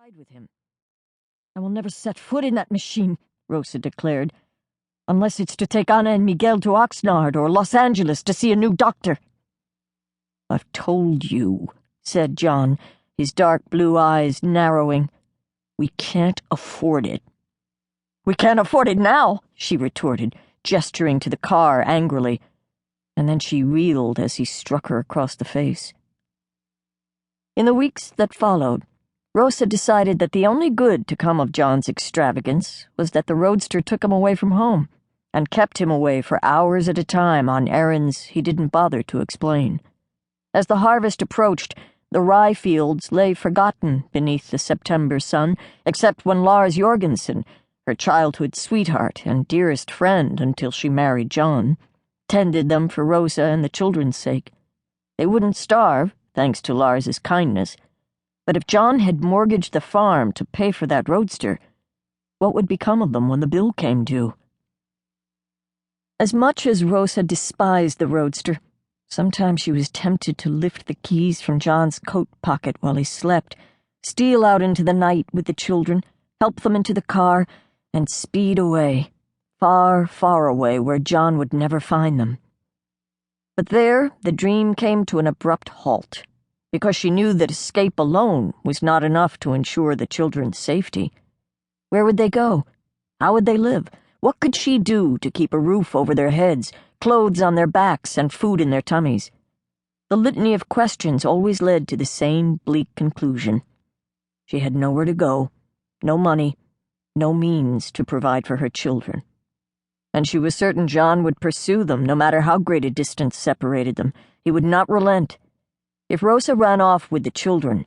side with him. "I will never set foot in that machine," Rosa declared, "unless it's to take Anna and Miguel to Oxnard or Los Angeles to see a new doctor." "I've told you," said John, his dark blue eyes narrowing. "We can't afford it." "We can't afford it now," she retorted, gesturing to the car angrily, and then she reeled as he struck her across the face. In the weeks that followed, Rosa decided that the only good to come of John's extravagance was that the roadster took him away from home and kept him away for hours at a time on errands he didn't bother to explain. As the harvest approached, the rye fields lay forgotten beneath the September sun, except when Lars Jorgensen, her childhood sweetheart and dearest friend until she married John, tended them for Rosa and the children's sake. They wouldn't starve, thanks to Lars's kindness, but if John had mortgaged the farm to pay for that roadster, what would become of them when the bill came due? As much as Rosa despised the roadster, sometimes she was tempted to lift the keys from John's coat pocket while he slept, steal out into the night with the children, help them into the car, and speed away, far, far away where John would never find them. But there the dream came to an abrupt halt, because she knew that escape alone was not enough to ensure the children's safety. Where would they go? How would they live? What could she do to keep a roof over their heads, clothes on their backs, and food in their tummies? The litany of questions always led to the same bleak conclusion. She had nowhere to go, no money, no means to provide for her children. And she was certain John would pursue them no matter how great a distance separated them. He would not relent. If Rosa ran off with the children,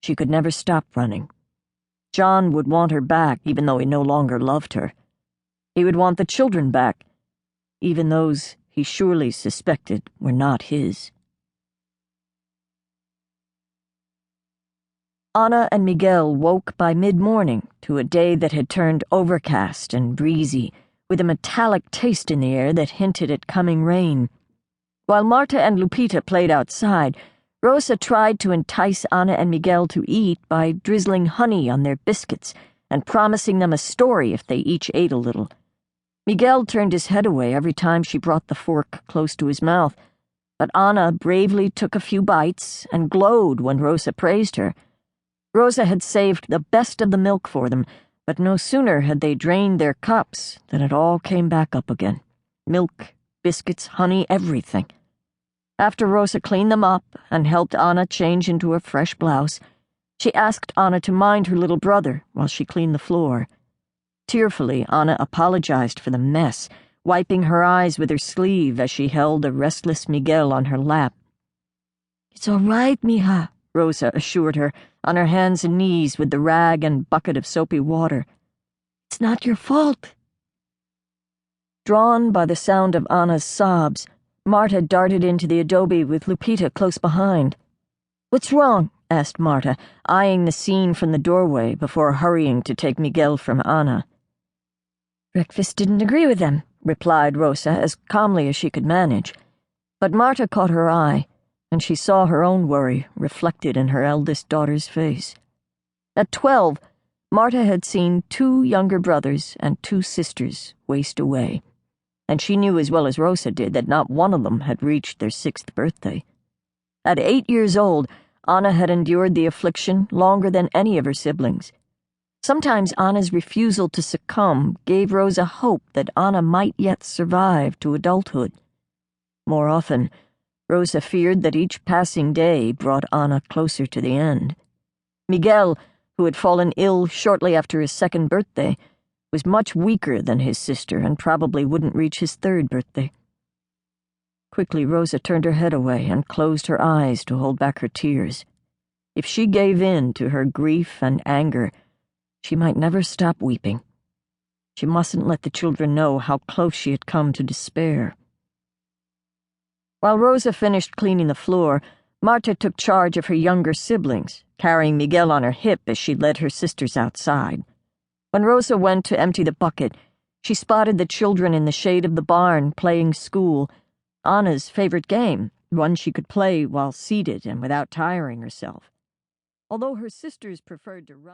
she could never stop running. John would want her back even though he no longer loved her. He would want the children back, even those he surely suspected were not his. Anna and Miguel woke by mid-morning to a day that had turned overcast and breezy, with a metallic taste in the air that hinted at coming rain. While Marta and Lupita played outside, Rosa tried to entice Anna and Miguel to eat by drizzling honey on their biscuits and promising them a story if they each ate a little. Miguel turned his head away every time she brought the fork close to his mouth, but Anna bravely took a few bites and glowed when Rosa praised her. Rosa had saved the best of the milk for them, but no sooner had they drained their cups than it all came back up again. Milk, biscuits, honey, everything. After Rosa cleaned them up and helped Anna change into a fresh blouse, she asked Anna to mind her little brother while she cleaned the floor. Tearfully, Anna apologized for the mess, wiping her eyes with her sleeve as she held the restless Miguel on her lap. "It's all right, mija," Rosa assured her, on her hands and knees with the rag and bucket of soapy water. "It's not your fault." Drawn by the sound of Anna's sobs, Marta darted into the adobe with Lupita close behind. "What's wrong?" asked Marta, eyeing the scene from the doorway before hurrying to take Miguel from Anna. "Breakfast didn't agree with them," replied Rosa as calmly as she could manage. But Marta caught her eye, and she saw her own worry reflected in her eldest daughter's face. At 12, Marta had seen 2 younger brothers and 2 sisters waste away, and she knew as well as Rosa did that not one of them had reached their 6th birthday. At 8 years old, Anna had endured the affliction longer than any of her siblings. Sometimes Anna's refusal to succumb gave Rosa hope that Anna might yet survive to adulthood. More often, Rosa feared that each passing day brought Anna closer to the end. Miguel, who had fallen ill shortly after his 2nd birthday, was much weaker than his sister and probably wouldn't reach his 3rd birthday. Quickly, Rosa turned her head away and closed her eyes to hold back her tears. If she gave in to her grief and anger, she might never stop weeping. She mustn't let the children know how close she had come to despair. While Rosa finished cleaning the floor, Marta took charge of her younger siblings, carrying Miguel on her hip as she led her sisters outside. When Rosa went to empty the bucket, she spotted the children in the shade of the barn playing school, Anna's favorite game, one she could play while seated and without tiring herself. Although her sisters preferred to run